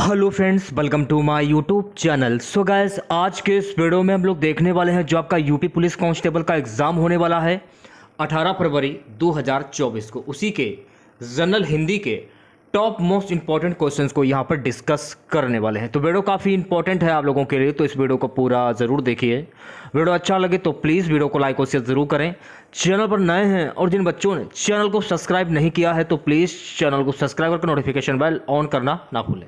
Hello friends, welcome to my YouTube channel. So guys, आज के इस वीडियो में हम लोग देखने वाले हैं जो आपका यूपी पुलिस कांस्टेबल का एग्ज़ाम होने वाला है 18 फरवरी 2024 को। उसी के जनरल हिंदी के टॉप मोस्ट इंपॉर्टेंट क्वेश्चंस को यहाँ पर डिस्कस करने वाले हैं। तो वीडियो काफ़ी इंपॉर्टेंट है आप लोगों के लिए, तो इस वीडियो को पूरा ज़रूर देखिए। वीडियो अच्छा लगे तो प्लीज़ वीडियो को लाइक और शेयर ज़रूर करें। चैनल पर नए हैं और जिन बच्चों ने चैनल को सब्सक्राइब नहीं किया है तो प्लीज़ चैनल को सब्सक्राइब करके नोटिफिकेशन बेल ऑन करना ना भूलें।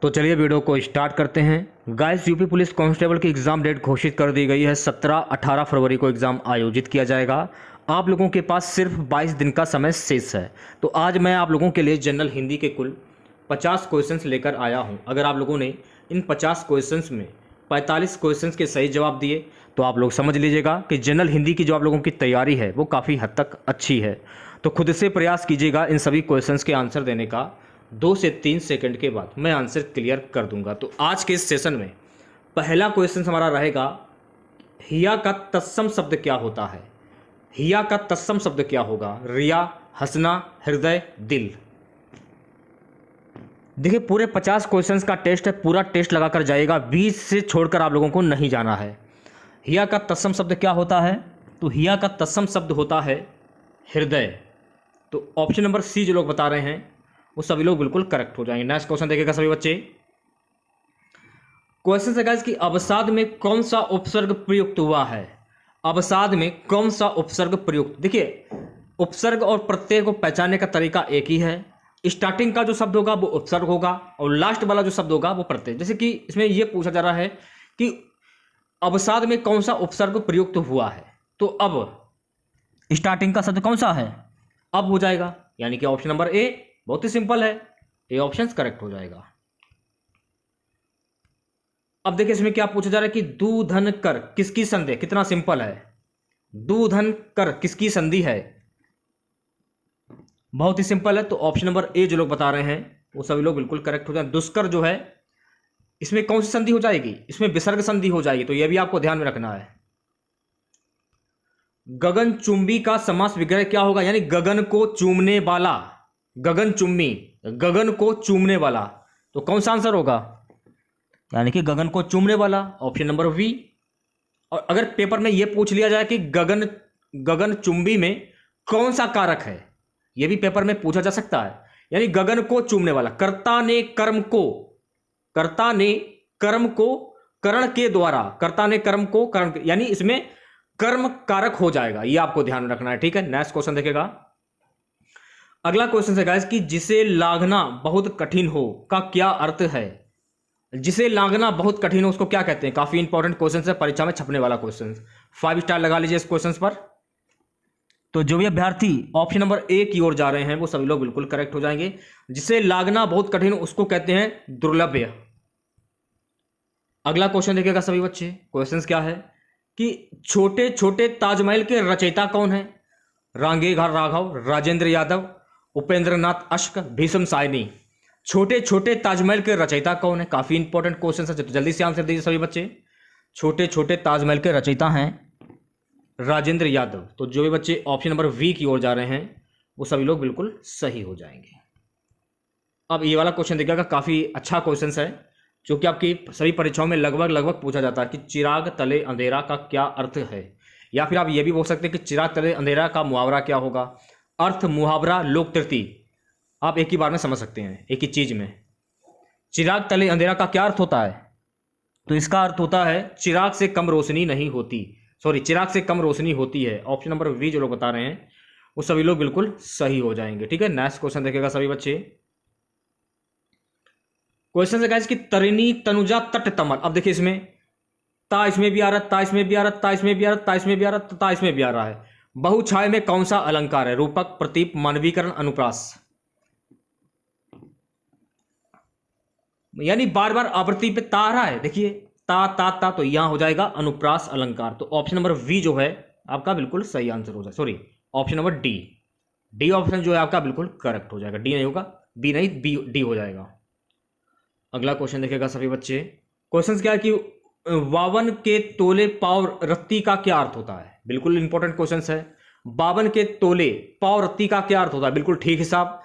तो चलिए वीडियो को स्टार्ट करते हैं। गाइस, यूपी पुलिस कांस्टेबल की एग्ज़ाम डेट घोषित कर दी गई है। 17-18 फरवरी को एग्ज़ाम आयोजित किया जाएगा। आप लोगों के पास सिर्फ 22 दिन का समय शेष है। तो आज मैं आप लोगों के लिए जनरल हिंदी के कुल 50 क्वेश्चंस लेकर आया हूं। अगर आप लोगों ने इन 50 क्वेश्चंस में 45 क्वेश्चंस के सही जवाब दिए तो आप लोग समझ लीजिएगा कि जनरल हिंदी की जो आप लोगों की तैयारी है वो काफ़ी हद तक अच्छी है। तो खुद से प्रयास कीजिएगा इन सभी क्वेश्चंस के आंसर देने का। 2 से 3 सेकंड के बाद मैं आंसर क्लियर कर दूंगा। तो आज के इस सेशन में पहला क्वेश्चन हमारा रहेगा, हिया का तत्सम शब्द क्या होता है? हिया का तत्सम शब्द क्या होगा? रिया, हंसना, हृदय, दिल। देखिए, पूरे 50 क्वेश्चंस का टेस्ट है, पूरा टेस्ट लगाकर जाइएगा, बीच से छोड़कर आप लोगों को नहीं जाना है। हिया का तत्सम शब्द क्या होता है? तो हिया का तत्सम शब्द होता है हृदय। तो ऑप्शन नंबर सी जो लोग बता रहे हैं वो सभी लोग बिल्कुल करेक्ट हो जाएंगे। नेक्स्ट क्वेश्चन देखिएगा सभी बच्चे। क्वेश्चन है गाइस कि अवसाद में कौन सा उपसर्ग प्रयुक्त हुआ है? अवसाद में कौन सा उपसर्ग प्रयुक्त? देखिए, उपसर्ग और प्रत्यय को पहचानने का तरीका एक ही है। स्टार्टिंग का जो शब्द होगा वो उपसर्ग होगा और लास्ट वाला जो शब्द होगा वो प्रत्यय। जैसे कि इसमें यह पूछा जा रहा है कि अवसाद में कौन सा उपसर्ग प्रयुक्त हुआ है, तो अब स्टार्टिंग का शब्द कौन सा है? अब हो जाएगा, यानी कि ऑप्शन नंबर ए बहुत ही सिंपल है, ए ऑप्शन करेक्ट हो जाएगा। अब देखिए इसमें क्या पूछा जा रहा है कि दूधन कर किसकी संधि? कितना सिंपल है, दूधन कर किसकी संधि है? बहुत ही सिंपल है। तो ऑप्शन नंबर ए जो लोग बता रहे हैं वो सभी लोग बिल्कुल करेक्ट हो जाए। दुष्कर जो है इसमें कौन सी संधि हो जाएगी? इसमें विसर्ग संधि हो जाएगी, तो यह भी आपको ध्यान में रखना है। गगन चुंबी का समास विग्रह क्या होगा? यानी गगन को चूमने वाला, गगन चुम्बी, गगन को चूमने वाला, तो कौन सा आंसर होगा? यानी कि गगन को चूमने वाला, ऑप्शन नंबर बी। और अगर पेपर में यह पूछ लिया जाए कि गगन चुंबी में कौन सा कारक है, यह भी पेपर में पूछा जा सकता है। यानी गगन को चूमने वाला, कर्ता ने कर्म को करण के द्वारा, कर्ता ने कर्म को करण, यानी इसमें कर्म कारक हो जाएगा, यह आपको ध्यान में रखना है। ठीक है, नेक्स्ट क्वेश्चन देखेगा। अगला क्वेश्चन है गाइस कि जिसे लांघना बहुत कठिन हो का क्या अर्थ है? जिसे लांघना बहुत कठिन हो उसको क्या कहते हैं? काफी इंपॉर्टेंट क्वेश्चन है, परीक्षा में छपने वाला क्वेश्चन। 5 स्टार लगा लीजिए इस क्वेश्चन पर। तो जो भी अभ्यर्थी ऑप्शन नंबर ए की ओर जा रहे हैं वो सभी लोग बिल्कुल करेक्ट हो जाएंगे। जिसे लांघना बहुत कठिन हो उसको कहते हैं दुर्लभ्य। अगला क्वेश्चन देखिएगा सभी बच्चे। क्वेश्चन क्या है कि छोटे छोटे ताजमहल के रचयिता कौन है? रांगेघर राघव, राजेंद्र यादव, उपेंद्र नाथ अश्क, भीष्म सायनी। छोटे छोटे ताजमहल के रचयिता कौन है? काफी इंपॉर्टेंट क्वेश्चन है, तो जल्दी से आंसर दीजिए सभी बच्चे। छोटे छोटे ताजमहल के रचयिता हैं राजेंद्र यादव। तो जो भी बच्चे ऑप्शन नंबर वी की ओर जा रहे हैं वो सभी लोग बिल्कुल सही हो जाएंगे। अब ये वाला क्वेश्चन देखिएगा, काफी अच्छा क्वेश्चन है जो कि आपकी सभी परीक्षाओं में लगभग पूछा जाता है कि चिराग तले अंधेरा का क्या अर्थ है? या फिर आप ये भी बोल सकते हैं कि चिराग तले अंधेरा का मुहावरा क्या होगा? अर्थ, मुहावरा, लोक तृतीय आप एक ही बार में समझ सकते हैं, एक ही चीज में। चिराग तले अंधेरा का क्या अर्थ होता है? तो इसका अर्थ होता है चिराग से कम रोशनी नहीं होती, चिराग से कम रोशनी होती है। ऑप्शन नंबर वी जो लोग बता रहे हैं वो सभी लोग बिल्कुल सही हो जाएंगे। ठीक है, नेक्स्ट क्वेश्चन देखेगा सभी बच्चे। क्वेश्चन है गाइस कि तरिणी तनुजा तट तमल। अब देखिए इसमें ता इसमें भी आ रहा है, ता इसमें भी आ रहा है, ता इसमें भी आ रहा है, ता इसमें भी आ रहा है, ता इसमें भी आ रहा है। बहुछाय में कौन सा अलंकार है? रूपक, प्रतीप, मानवीकरण, अनुप्रास। यानी बार बार आवृत्ति पे ता आ रहा है, देखिए ता ता ता, तो यहां हो जाएगा अनुप्रास अलंकार। तो ऑप्शन नंबर वी जो है आपका बिल्कुल सही आंसर हो जाएगा। ऑप्शन नंबर डी ऑप्शन जो है आपका बिल्कुल करेक्ट हो जाएगा। डी नहीं होगा, बी नहीं, बी डी हो जाएगा। अगला क्वेश्चन देखेगा सभी बच्चे। क्वेश्चन क्या है कि 52 के तोले पाव रत्ती का क्या अर्थ होता है? बिल्कुल इंपॉर्टेंट क्वेश्चन है। 52 के तोले पाव रत्ती का क्या अर्थ होता है? बिल्कुल ठीक हिसाब,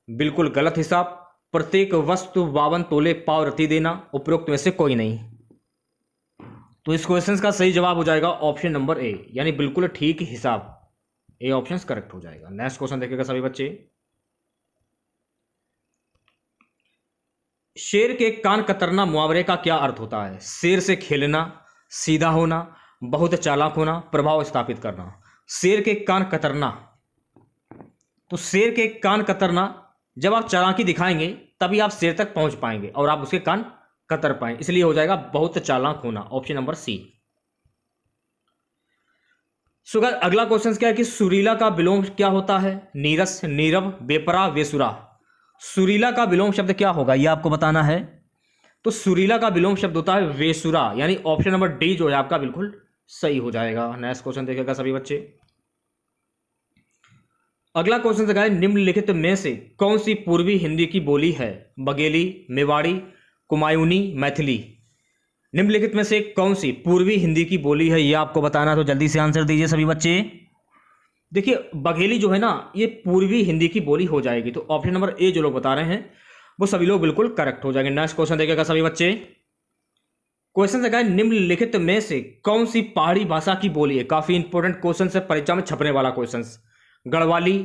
बिल्कुल गलत हिसाब, प्रत्येक वस्तु 52 तोले पाव रति देना, उपरोक्त में से कोई नहीं। तो इस क्वेश्चन का सही जवाब हो जाएगा ऑप्शन नंबर ए, यानी बिल्कुल ठीक हिसाब। ए ऑप्शन करेक्ट हो जाएगा। नेक्स्ट क्वेश्चन देखिएगा सभी बच्चे। शेर के कान कतरना मुहावरे का क्या अर्थ होता है? शेर से खेलना, सीधा होना, बहुत चालाक होना, प्रभाव स्थापित करना। शेर के कान कतरना, तो शेर के कान कतरना, जब आप चालाकी दिखाएंगे तभी आप शेर तक पहुंच पाएंगे और आप उसके कान कतर पाएंगे, इसलिए हो जाएगा बहुत चालाक होना, option number C. So guys अगला क्वेश्चन क्या है कि सुरीला का विलोम क्या होता है? नीरस, नीरव, बेपरा, बेसुरा। सुरीला का विलोम शब्द क्या होगा ये आपको बताना है। तो सुरीला का विलोम शब्द होता है वेसुरा, यानी ऑप्शन नंबर डी जो है आपका बिल्कुल सही हो जाएगा। नेक्स्ट क्वेश्चन देखेगा सभी बच्चे। अगला क्वेश्चन है निम्नलिखित में से कौन सी पूर्वी हिंदी की बोली है? बघेली, मेवाड़ी, कुमायूनी, मैथिली। निम्नलिखित में से कौन सी पूर्वी हिंदी की बोली है ये आपको बताना, तो जल्दी से आंसर दीजिए सभी बच्चे। देखिए बघेली जो है ना ये पूर्वी हिंदी की बोली हो जाएगी, तो ऑप्शन नंबर ए जो लोग बता रहे हैं वो सभी लोग बिल्कुल करेक्ट हो जाएंगे। नेक्स्ट क्वेश्चन देखेगा सभी बच्चे। क्वेश्चन है निम्नलिखित में से कौन सी पहाड़ी भाषा की बोली है? काफी इंपॉर्टेंट क्वेश्चन है, परीक्षा में छपने वाला क्वेश्चन। गढ़वाली,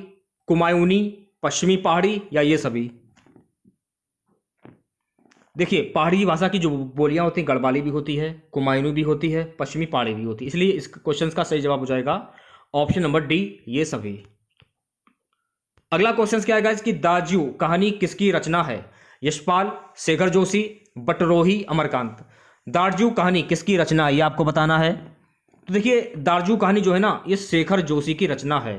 कुमायूनी, पश्चिमी पहाड़ी या ये सभी। देखिए पहाड़ी भाषा की जो बोलियां होती हैं गढ़वाली भी होती है, कुमायूनी भी होती है, पश्चिमी पहाड़ी भी होती है, इसलिए इस क्वेश्चन का सही जवाब हो जाएगा ऑप्शन नंबर डी ये सभी। अगला क्वेश्चन क्या है कि दाजू कहानी किसकी रचना है? यशपाल, शेखर जोशी, बटरोही, अमरकांत। दारजू कहानी किसकी रचना है ये आपको बताना है। तो देखिए दारजू कहानी जो है ना ये शेखर जोशी की रचना है,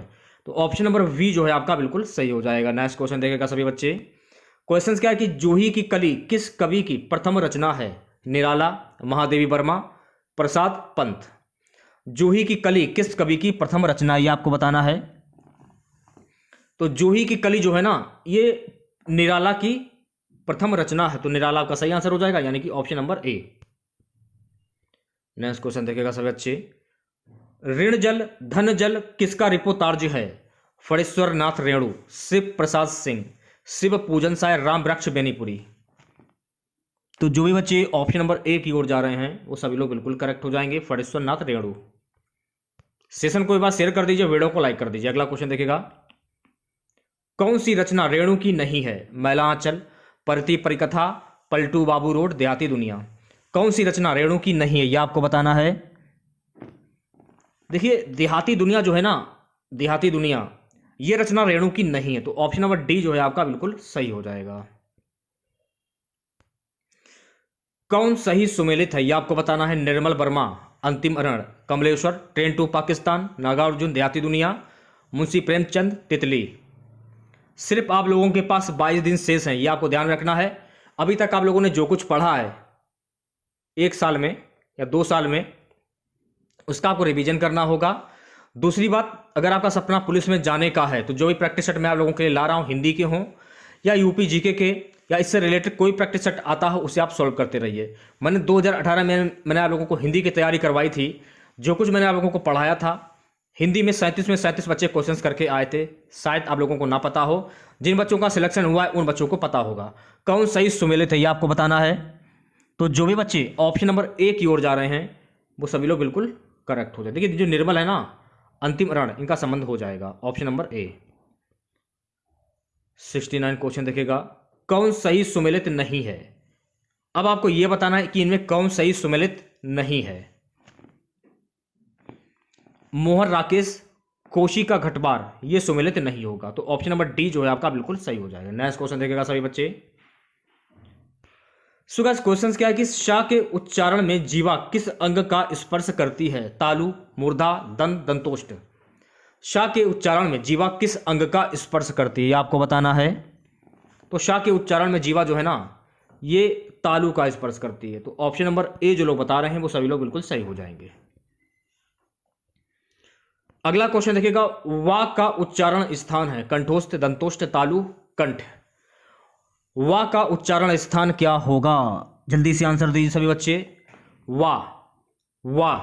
तो ऑप्शन नंबर वी जो है आपका बिल्कुल सही हो जाएगा। नेक्स्ट क्वेश्चन देखेगा सभी बच्चे। क्वेश्चन क्या है कि जूही की कली किस कवि की प्रथम रचना है? निराला, महादेवी वर्मा, प्रसाद, पंत। जूही की कली किस कवि की प्रथम रचना ये आपको बताना है। तो जूही की कली जो है ना ये निराला की प्रथम रचना है, तो निराला आपका सही आंसर हो जाएगा, यानी कि option number A. Next question देखेगा सभी बच्चे। ऋण जल धन जल किसका रिपोर्टार्ज है? फणेश्वर नाथ रेणु, शिव प्रसाद सिंह, शिव पूजन साय, राम वृक्ष बेनीपुरी। तो जो भी बच्चे ऑप्शन नंबर ए की ओर जा रहे हैं वो सभी लोग बिल्कुल करेक्ट हो जाएंगे, फणेश्वर नाथ रेणु। सेशन को एक बार शेयर कर दीजिए, वीडियो को लाइक कर दीजिए। अगला क्वेश्चन देखेगा कौन सी रचना रेणु की नहीं है? मैला आंचल, परती परिकथा, पलटू बाबू रोड, देहाती दुनिया। कौन सी रचना रेणु की नहीं है यह आपको बताना है। देखिए देहाती दुनिया जो है ना, देहाती दुनिया ये रचना रेणु की नहीं है, तो ऑप्शन नंबर डी जो है आपका बिल्कुल सही हो जाएगा। कौन सही सुमेलित है यह आपको बताना है। निर्मल वर्मा, अंतिम अरण, कमलेश्वर, ट्रेन टू पाकिस्तान, नागार्जुन, देहाती दुनिया, मुंशी प्रेमचंद, तितली। सिर्फ आप लोगों के पास 22 दिन शेष हैं, यह आपको ध्यान रखना है। अभी तक आप लोगों ने जो कुछ पढ़ा है 1 साल में या 2 साल में उसका आपको रिवीजन करना होगा। दूसरी बात, अगर आपका सपना पुलिस में जाने का है तो जो भी प्रैक्टिस सेट मैं आप लोगों के लिए ला रहा हूं, हिंदी के हों या यूपी जीके के या इससे रिलेटेड कोई प्रैक्टिस सेट आता हो उसे आप सॉल्व करते रहिए। मैंने 2018 में मैंने आप लोगों को हिंदी की तैयारी करवाई थी। जो कुछ मैंने आप लोगों को पढ़ाया था हिंदी में 37 बच्चे क्वेश्चंस करके आए थे, शायद आप लोगों को ना पता हो। जिन बच्चों का सिलेक्शन हुआ है उन बच्चों को पता होगा। कौन सही सुमेलित है ये आपको बताना है। तो जो भी बच्चे ऑप्शन नंबर ए की ओर जा रहे हैं वो सभी लोग बिल्कुल करेक्ट हो जाए। देखिए जो निर्मल है ना, अंतिम रण, इनका संबंध हो जाएगा, ऑप्शन नंबर ए। 69 क्वेश्चन देखेगा कौन सही सुमेलित नहीं है। अब आपको यह बताना है कि इनमें कौन सही सुमेलित नहीं है। मोहन राकेश, कोशी का घटबार ये सुमेलित नहीं होगा, तो ऑप्शन नंबर डी जो है आपका बिल्कुल सही हो जाएगा। नेक्स्ट क्वेश्चन देखेगा सभी बच्चे। सो गाइस क्वेश्चन क्या है कि शाह के उच्चारण में जीवा किस अंग का स्पर्श करती है? तालु, मूर्धा, दंत, दंतोष्ट। शाह के उच्चारण में जीवा किस अंग का स्पर्श करती है आपको बताना है। तो शाह के उच्चारण में जीवा जो है ना ये तालु का स्पर्श करती है, तो ऑप्शन नंबर ए जो लोग बता रहे हैं वो सभी लोग बिल्कुल सही हो जाएंगे। अगला क्वेश्चन देखिएगा, वा का उच्चारण स्थान है कंठोष्ठ, दंतोष्ठ, तालु, कंठ। वा का उच्चारण स्थान क्या होगा? जल्दी से आंसर दीजिए सभी बच्चे। वा, वा।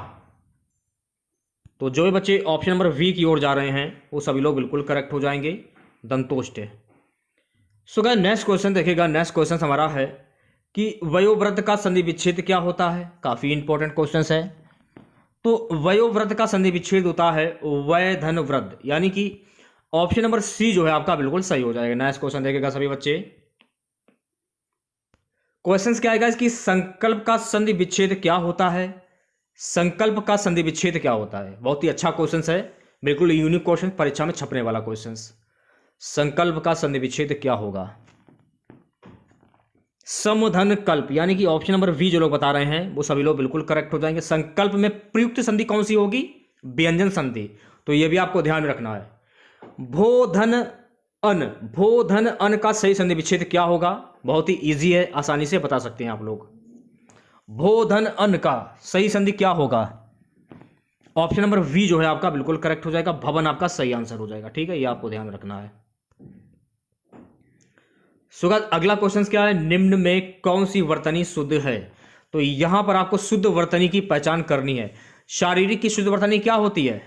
तो जो भी बच्चे ऑप्शन नंबर वी की ओर जा रहे हैं वो सभी लोग बिल्कुल करेक्ट हो जाएंगे, दंतोष्ठ। सो गाइस नेक्स्ट क्वेश्चन देखिएगा। नेक्स्ट क्वेश्चन हमारा है कि वयोवृद्ध का संधि विच्छेद क्या होता है। काफी इंपॉर्टेंट क्वेश्चन है। तो वयोवृद्ध का संधि विच्छेद होता है वय धन वृद्ध, यानी कि ऑप्शन नंबर सी जो है आपका बिल्कुल सही हो जाएगा। नेक्स्ट क्वेश्चन देखिएगा सभी बच्चे। क्वेश्चन क्या आएगा कि संकल्प का संधि विच्छेद क्या होता है। संकल्प का संधि विच्छेद क्या होता है। बहुत ही अच्छा क्वेश्चन है, बिल्कुल यूनिक क्वेश्चन, परीक्षा में छपने वाला क्वेश्चन। संकल्प का संधि विच्छेद क्या होगा। समधन कल्प, यानी कि ऑप्शन नंबर बी जो लोग बता रहे हैं वो सभी लोग बिल्कुल करेक्ट हो जाएंगे। संकल्प में प्रयुक्त संधि कौन सी होगी, व्यंजन संधि, तो यह भी आपको ध्यान में रखना है। भोधन अन, भोधन अन का सही संधि विच्छेद क्या होगा। बहुत ही इजी है, आसानी से बता सकते हैं आप लोग। भोधन अन का सही संधि क्या होगा। ऑप्शन नंबर बी जो है आपका बिल्कुल करेक्ट हो जाएगा। भवन आपका सही आंसर हो जाएगा। ठीक है, ये आपको ध्यान रखना है। सुगत अगला क्वेश्चन क्या है, निम्न में कौन सी वर्तनी शुद्ध है। तो यहां पर आपको शुद्ध वर्तनी की पहचान करनी है। शारीरिक की शुद्ध वर्तनी क्या होती है,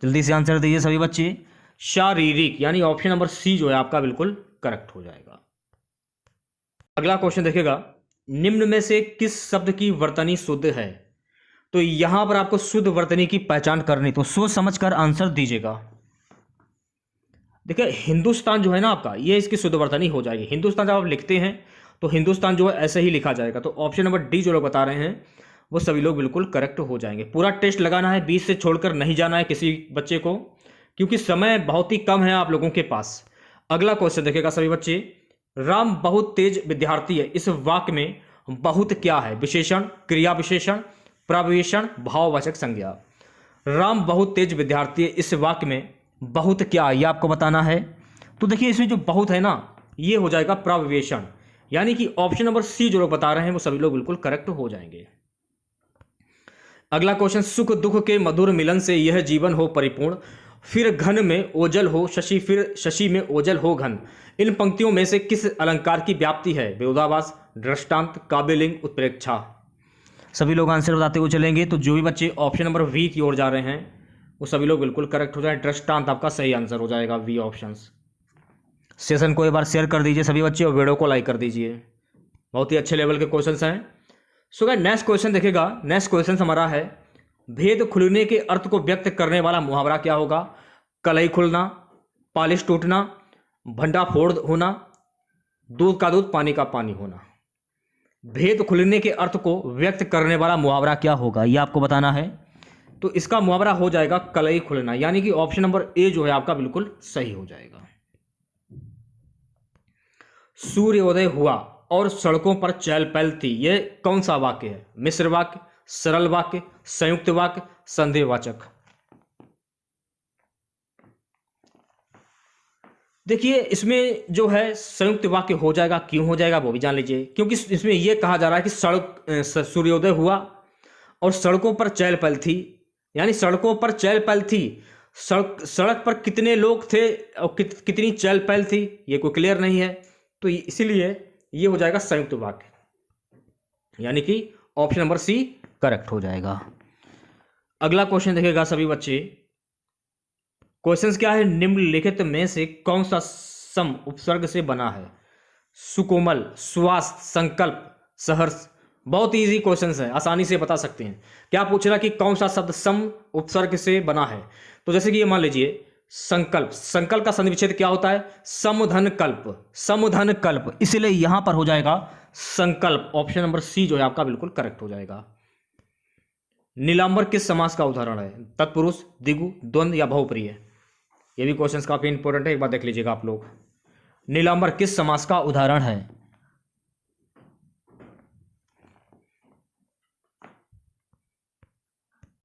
जल्दी से आंसर दीजिए सभी बच्चे। शारीरिक, यानी ऑप्शन नंबर सी जो है आपका बिल्कुल करेक्ट हो जाएगा। अगला क्वेश्चन देखिएगा, निम्न में से किस शब्द की वर्तनी शुद्ध है। तो यहां पर आपको शुद्ध वर्तनी की पहचान करनी, तो सोच समझकर आंसर दीजिएगा। देखिए हिंदुस्तान जो है ना आपका, ये इसकी शुद्ध वर्तनी हो जाएगी। हिंदुस्तान जब आप लिखते हैं तो हिंदुस्तान जो है ऐसे ही लिखा जाएगा। तो ऑप्शन नंबर डी जो लोग बता रहे हैं वो सभी लोग बिल्कुल करेक्ट हो जाएंगे। पूरा टेस्ट लगाना है, बीच से छोड़कर नहीं जाना है किसी बच्चे को, क्योंकि समय बहुत ही कम है आप लोगों के पास। अगला क्वेश्चन देखेगा सभी बच्चे, राम बहुत तेज विद्यार्थी है, इस वाक्य में बहुत क्या है। विशेषण, क्रिया विशेषण, प्रविशेषण, भाववाचक संज्ञा। राम बहुत तेज विद्यार्थी है, इस वाक्य में बहुत क्या, यह आपको बताना है। तो देखिए इसमें जो बहुत है ना, ये हो जाएगा प्रविशेषण, यानी कि ऑप्शन नंबर सी जो लोग बता रहे हैं वो सभी लोग बिल्कुल करेक्ट हो जाएंगे। अगला क्वेश्चन, सुख दुख के मधुर मिलन से यह जीवन हो परिपूर्ण, फिर घन में ओजल हो शशि, फिर शशि में ओजल हो घन। इन पंक्तियों में से किस अलंकार की व्याप्ति है। विरोधाभास, दृष्टांत, काव्यलिंग, उत्प्रेक्षा। सभी लोग आंसर बताते हुए चलेंगे। तो जो भी बच्चे ऑप्शन नंबर वी की ओर जा रहे हैं वो सभी लोग बिल्कुल करेक्ट हो जाए। दृष्टांत आपका सही आंसर हो जाएगा, वी ऑप्शन। सेशन को एक बार शेयर कर दीजिए सभी बच्चे और वीडियो को लाइक कर दीजिए। बहुत ही अच्छे लेवल के क्वेश्चन हैं। सो गाइस नेक्स्ट क्वेश्चन देखिएगा। नेक्स्ट क्वेश्चन हमारा है, भेद खुलने के अर्थ को व्यक्त करने वाला मुहावरा क्या होगा। कलई खुलना, पालिश टूटना, भंडा फोड़ होना, दूध का दूध पानी का पानी होना। भेद खुलने के अर्थ को व्यक्त करने वाला मुहावरा क्या होगा, यह आपको बताना है। तो इसका मुहावरा हो जाएगा कलई खुलना, यानी कि ऑप्शन नंबर ए जो है आपका बिल्कुल सही हो जाएगा। सूर्योदय हुआ और सड़कों पर चहल पहल थी, यह कौन सा वाक्य है। मिश्र वाक्य, सरल वाक्य, संयुक्त वाक्य, संदेहवाचक। देखिए इसमें जो है संयुक्त वाक्य हो जाएगा। क्यों हो जाएगा वो भी जान लीजिए, क्योंकि इसमें यह कहा जा रहा है कि सूर्योदय हुआ और सड़कों पर चहल पहल थी, यानी सड़कों पर चहल पहल थी। सड़क पर कितने लोग थे और कितनी चहल पहल थी ये कोई क्लियर नहीं है। तो इसीलिए ये हो जाएगा संयुक्त वाक्य, यानी कि ऑप्शन नंबर सी करेक्ट हो जाएगा। अगला क्वेश्चन देखेगा सभी बच्चे। क्वेश्चन क्या है, निम्नलिखित में से कौन सा सम उपसर्ग से बना है। सुकोमल, स्वास्थ्य, संकल्प, सहर्ष। बहुत इजी क्वेश्चन है, आसानी से बता सकते हैं। क्या पूछ रहा कि कौन सा शब्द सम उपसर्ग से बना है। तो जैसे कि ये मान लीजिए संकल्प, संकल्प का संधि विच्छेद क्या होता है, समधन कल्प, समधन कल्प, इसलिए यहां पर हो जाएगा संकल्प। ऑप्शन नंबर सी जो है आपका बिल्कुल करेक्ट हो जाएगा। नीलांबर किस समास का उदाहरण है। तत्पुरुष, द्विगु, द्वंद्व या बहुप्रिय। ये भी क्वेश्चन काफी इंपॉर्टेंट है, एक बार देख लीजिएगा आप लोग। नीलांबर किस समास का उदाहरण है।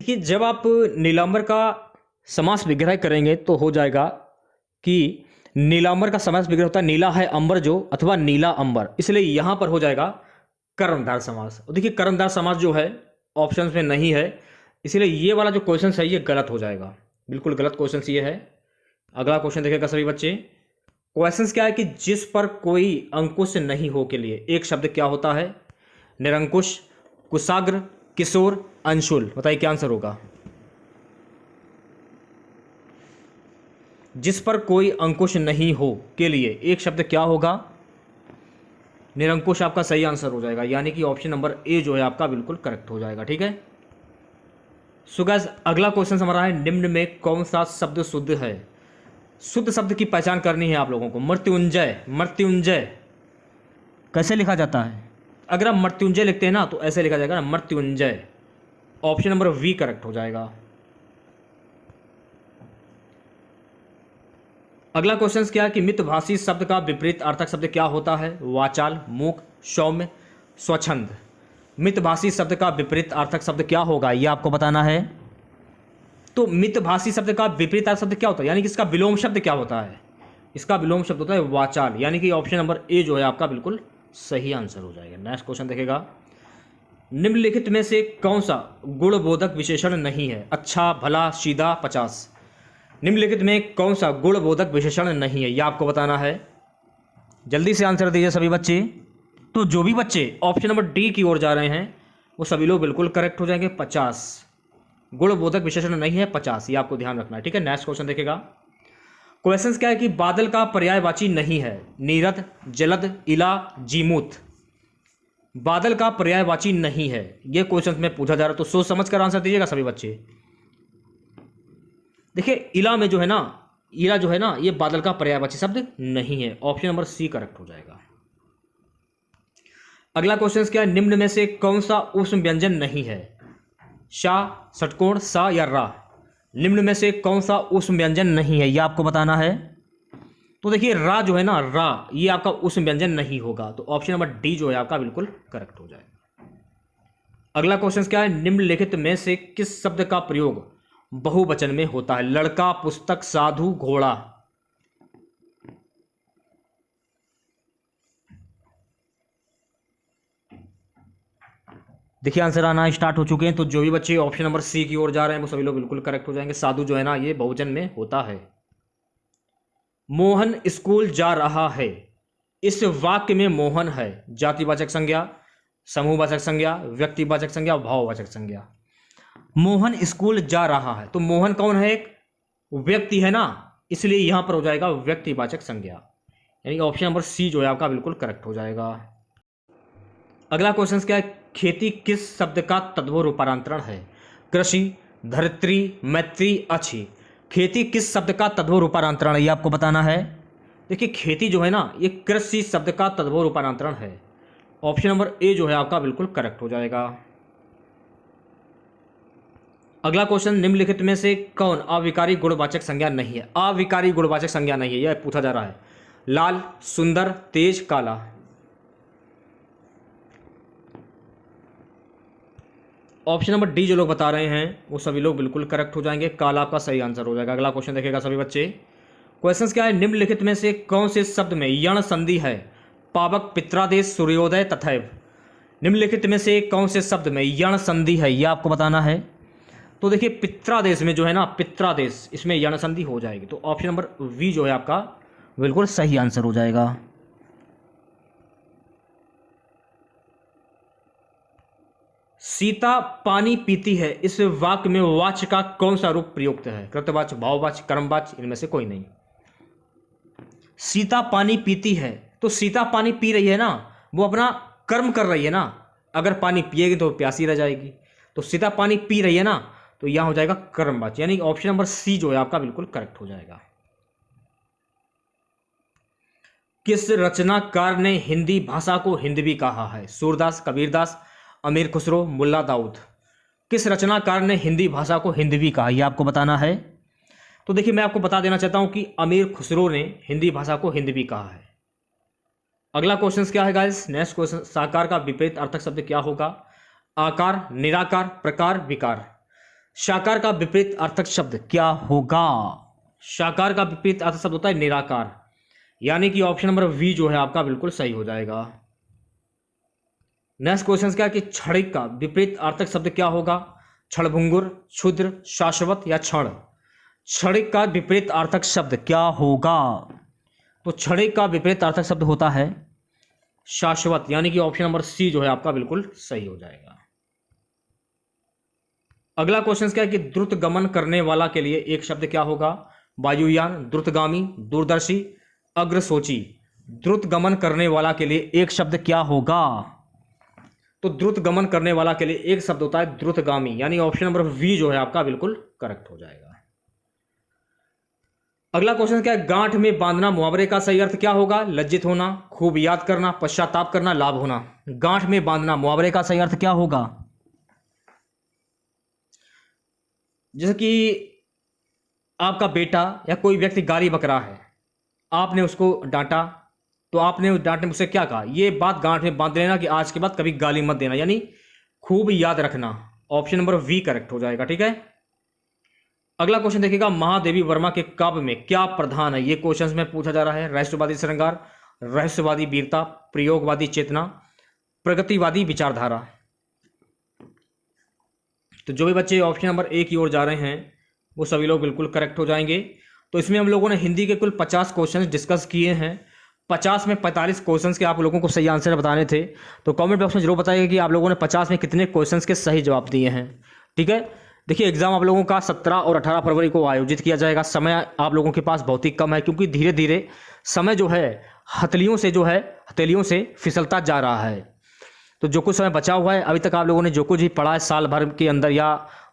देखिए जब आप नीलांबर का समास विग्रह करेंगे तो हो जाएगा कि नीलांबर का समास विग्रह होता है नीला है अंबर जो, अथवा नीला अंबर, इसलिए यहां पर हो जाएगा कर्मधार समास। देखिए कर्मधार समास जो है ऑप्शंस में नहीं है, इसलिए ये वाला जो क्वेश्चन है ये गलत हो जाएगा, बिल्कुल गलत क्वेश्चन ये है। अगला क्वेश्चन देखेगा सभी बच्चे। क्वेश्चन क्या है कि जिस पर कोई अंकुश नहीं हो के लिए एक शब्द क्या होता है। निरंकुश, कुशाग्र, किशोर, अंशुल। बताइए क्या आंसर होगा। जिस पर कोई अंकुश नहीं हो के लिए एक शब्द क्या होगा? निरंकुश आपका सही आंसर हो जाएगा, यानी कि ऑप्शन नंबर ए जो है आपका बिल्कुल करेक्ट हो जाएगा। ठीक है। सो गाइस, अगला क्वेश्चन हमारा है, निम्न में कौन सा शब्द शुद्ध है? शुद्ध शब्द की पहचान करनी है आप लोगों को। मृत्युंजय, मृत्युंजय कैसे लिखा जाता है? अगर आप मृत्युंजय लिखते हैं ना तो ऐसे लिखा जाएगा ना, Mrityunjay. Option number B correct हो जाएगा। अगला क्वेश्चन क्या है कि मितभाषी शब्द का विपरीत अर्थक शब्द क्या होता है? वाचाल, मूक, सौम्य, स्वच्छंद। मितभाषी शब्द का विपरीत अर्थक शब्द क्या होगा, ये आपको बताना है। तो मितभाषी शब्द का विपरीत अर्थ शब्द क्या होता है, यानी कि इसका विलोम शब्द क्या होता है? इसका विलोम शब्द होता है वाचाल, यानी कि ऑप्शन नंबर ए जो है आपका बिल्कुल सही आंसर हो जाएगा। नेक्स्ट क्वेश्चन देखेगा, निम्नलिखित में से कौन सा गुणबोधक विशेषण नहीं है? अच्छा, भला, सीधा, 50। निम्नलिखित में कौन सा गुणबोधक विशेषण नहीं है, यह आपको बताना है। जल्दी से आंसर दीजिए सभी बच्चे। तो जो भी बच्चे ऑप्शन नंबर डी की ओर जा रहे हैं वो सभी लोग बिल्कुल करेक्ट हो जाएंगे। 50 गुणबोधक विशेषण नहीं है, 50, ये आपको ध्यान रखना है। ठीक है। नेक्स्ट क्वेश्चन देखेगा, क्वेश्चन क्या है कि बादल का पर्यायवाची नहीं है? नीरद, जलद, इला, जीमूत। बादल का पर्यायवाची नहीं है, यह क्वेश्चन में पूछा जा रहा है, तो सोच समझ कर आंसर दीजिएगा सभी बच्चे। देखिए, इला में जो है ना, इला जो है ना, ये बादल का पर्यायवाची शब्द नहीं है। ऑप्शन नंबर सी करेक्ट हो जाएगा। अगला क्वेश्चन क्या है, निम्न में से कौन सा ऊष्म व्यंजन नहीं है? शा, षटकोण, सा या रा। निम्न में से कौन सा ऊष्म व्यंजन नहीं है, यह आपको बताना है। तो देखिए, रा जो है ना, रा, ये आपका ऊष्म व्यंजन नहीं होगा, तो ऑप्शन नंबर डी जो है आपका बिल्कुल करेक्ट हो जाएगा। अगला क्वेश्चन क्या है, निम्नलिखित में से किस शब्द का प्रयोग बहुवचन में होता है? लड़का, पुस्तक, साधु, घोड़ा। देखिए, आंसर आना स्टार्ट हो चुके हैं, तो जो भी बच्चे ऑप्शन नंबर सी की ओर जा रहे हैं वो सभी लोग बिल्कुल करेक्ट हो जाएंगे। साधु जो है ना, ये बहुवचन में होता है। मोहन स्कूल जा रहा है, इस वाक्य में मोहन है जातिवाचक संज्ञा, समूहवाचक संज्ञा, व्यक्तिवाचक संज्ञा, भाववाचक संज्ञा। मोहन स्कूल जा रहा है, तो मोहन कौन है? एक व्यक्ति है ना, इसलिए यहां पर हो जाएगा व्यक्तिवाचक संज्ञा, यानी ऑप्शन नंबर सी जो है आपका बिल्कुल करेक्ट हो जाएगा। अगला क्वेश्चन क्या है, खेती किस शब्द का तद्भव रूपांतरण है? कृषि, धरित्री, मैत्री, अच्छी। खेती किस शब्द का तद्भव रूपांतरण है, ये आपको बताना है। देखिए, खेती जो है ना, ये कृषि शब्द का तद्भव रूपांतरण है। ऑप्शन नंबर ए जो है आपका बिल्कुल करेक्ट हो जाएगा। अगला क्वेश्चन, निम्नलिखित में से कौन अविकारी गुणवाचक संज्ञा नहीं है? अविकारी गुणवाचक संज्ञा नहीं है, यह पूछा जा रहा है। लाल, सुंदर, तेज, काला। ऑप्शन नंबर डी जो लोग बता रहे हैं वो सभी लोग बिल्कुल करेक्ट हो जाएंगे। काला आपका सही आंसर हो जाएगा। अगला क्वेश्चन देखेगा सभी बच्चे, क्वेश्चन क्या है, निम्नलिखित में से कौन से शब्द में यण संधि है? पावक, पित्रादेश, सूर्योदय, तथैव। निम्नलिखित में से कौन से शब्द में यण संधि है, यह आपको बताना है। तो देखिए, पित्रादेश में जो है ना, पित्रादेश, इसमें यण संधि हो जाएगी, तो ऑप्शन नंबर वी जो है आपका बिल्कुल सही आंसर हो जाएगा। सीता पानी पीती है, इस वाक्य में वाच्य का कौन सा रूप प्रयुक्त है? कृतवाच्य, भाववाच्य, कर्मवाच्य, इनमें से कोई नहीं। सीता पानी पीती है, तो सीता पानी पी रही है ना, वो अपना कर्म कर रही है ना। अगर पानी पिएगी तो प्यासी रह जाएगी, तो सीता पानी पी रही है ना, तो यहां हो जाएगा कर्मवाच्य, यानी ऑप्शन नंबर सी जो है आपका बिल्कुल करेक्ट हो जाएगा। किस रचनाकार ने हिंदी भाषा को हिंदवी कहा है? सूरदास, कबीरदास, अमीर खुसरो, मुल्ला दाऊद। किस रचनाकार ने हिंदी भाषा को हिंदवी कहा, यह आपको बताना है। तो देखिए, मैं आपको बता देना चाहता हूं कि अमीर खुसरो ने हिंदी भाषा को हिंदवी कहा है। अगला क्वेश्चन क्या है गाइस, नेक्स्ट क्वेश्चन, साकार का विपरीत अर्थक शब्द क्या होगा? आकार, निराकार, प्रकार, विकार। साकार का विपरीत अर्थक शब्द क्या होगा? साकार का विपरीत अर्थक शब्द होता है निराकार, यानी कि ऑप्शन नंबर वी जो है आपका बिल्कुल सही हो जाएगा। नेक्स्ट क्वेश्चन क्या है कि क्षणिक का विपरीत अर्थक शब्द क्या होगा? क्षणभंगुर, क्षुद्र, शाश्वत या क्षण। क्षणिक का विपरीत अर्थक शब्द क्या होगा? तो क्षणिक का विपरीत अर्थक शब्द होता है शाश्वत, यानी कि ऑप्शन नंबर सी जो है आपका बिल्कुल सही हो जाएगा। अगला क्वेश्चन क्या है कि द्रुत गमन करने वाला के लिए एक शब्द क्या होगा? वायुयान, द्रुतगामी, दूरदर्शी, अग्रसोची। द्रुत गमन करने वाला के लिए एक शब्द क्या होगा? तो द्रुत गमन करने वाला के लिए एक शब्द होता है द्रुतगामी, यानी ऑप्शन नंबर वी जो है आपका बिल्कुल करेक्ट हो जाएगा। अगला क्वेश्चन क्या है? गांठ में बांधना मुहावरे का सही अर्थ क्या होगा? लज्जित होना, खूब याद करना, पश्चाताप करना, लाभ होना। गांठ में बांधना मुहावरे का सही अर्थ क्या होगा? जैसे कि आपका बेटा या कोई व्यक्ति गाली बक रहा है, आपने उसको डांटा, तो आपने उस डांटने उसे क्या कहा? ये बात गांठ में बांध लेना कि आज के बाद कभी गाली मत देना, यानी खूब याद रखना। ऑप्शन नंबर वी करेक्ट हो जाएगा। ठीक है, अगला क्वेश्चन देखिएगा, महादेवी वर्मा के काव्य में क्या प्रधान है? ये क्वेश्चन में पूछा जा रहा है। रहस्यवादी श्रृंगार, रहस्यवादी वीरता, प्रयोगवादी चेतना, प्रगतिवादी विचारधारा। तो जो भी बच्चे ऑप्शन नंबर ए की ओर जा रहे हैं वो सभी लोग बिल्कुल करेक्ट हो जाएंगे। तो इसमें हम लोगों ने हिंदी के कुल 50 क्वेश्चन डिस्कस किए हैं। 50 में 45 क्वेश्चंस के आप लोगों को सही आंसर बताने थे। तो कमेंट बॉक्स में जरूर बताइए कि आप लोगों ने 50 में कितने क्वेश्चंस के सही जवाब दिए हैं। ठीक है, देखिए एग्जाम आप लोगों का 17 और 18 फरवरी को आयोजित किया जाएगा। समय आप लोगों के पास बहुत ही कम है, क्योंकि धीरे धीरे समय जो है हथेलियों से फिसलता जा रहा है। तो जो कुछ समय बचा हुआ है, अभी तक आप लोगों ने जो कुछ भी पढ़ा है साल भर के अंदर या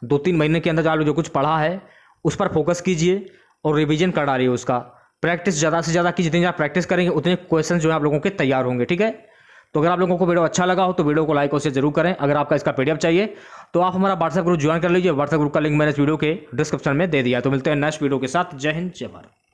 2-3 महीने के अंदर जो आप लोग जो कुछ पढ़ा है उस पर फोकस कीजिए और रिवीजन कर डालिए। उसका प्रैक्टिस ज़्यादा से ज़्यादा की, जितनी ज़्यादा प्रैक्टिस करेंगे उतने क्वेश्चन जो है आप लोगों के तैयार होंगे। ठीक है, तो अगर आप लोगों को वीडियो अच्छा लगा हो तो वीडियो को लाइक और शेयर जरूर करें। अगर आपका इसका पीडीएफ चाहिए तो आप हमारा व्हाट्सएप ग्रुप ज्वाइन कर लीजिए। व्हाट्सएप ग्रुप का लिंक मैंने इस वीडियो के डिस्क्रिप्शन में दे दिया। तो मिलते हैं नेक्स्ट वीडियो के साथ। जय हिंद, जय भारत।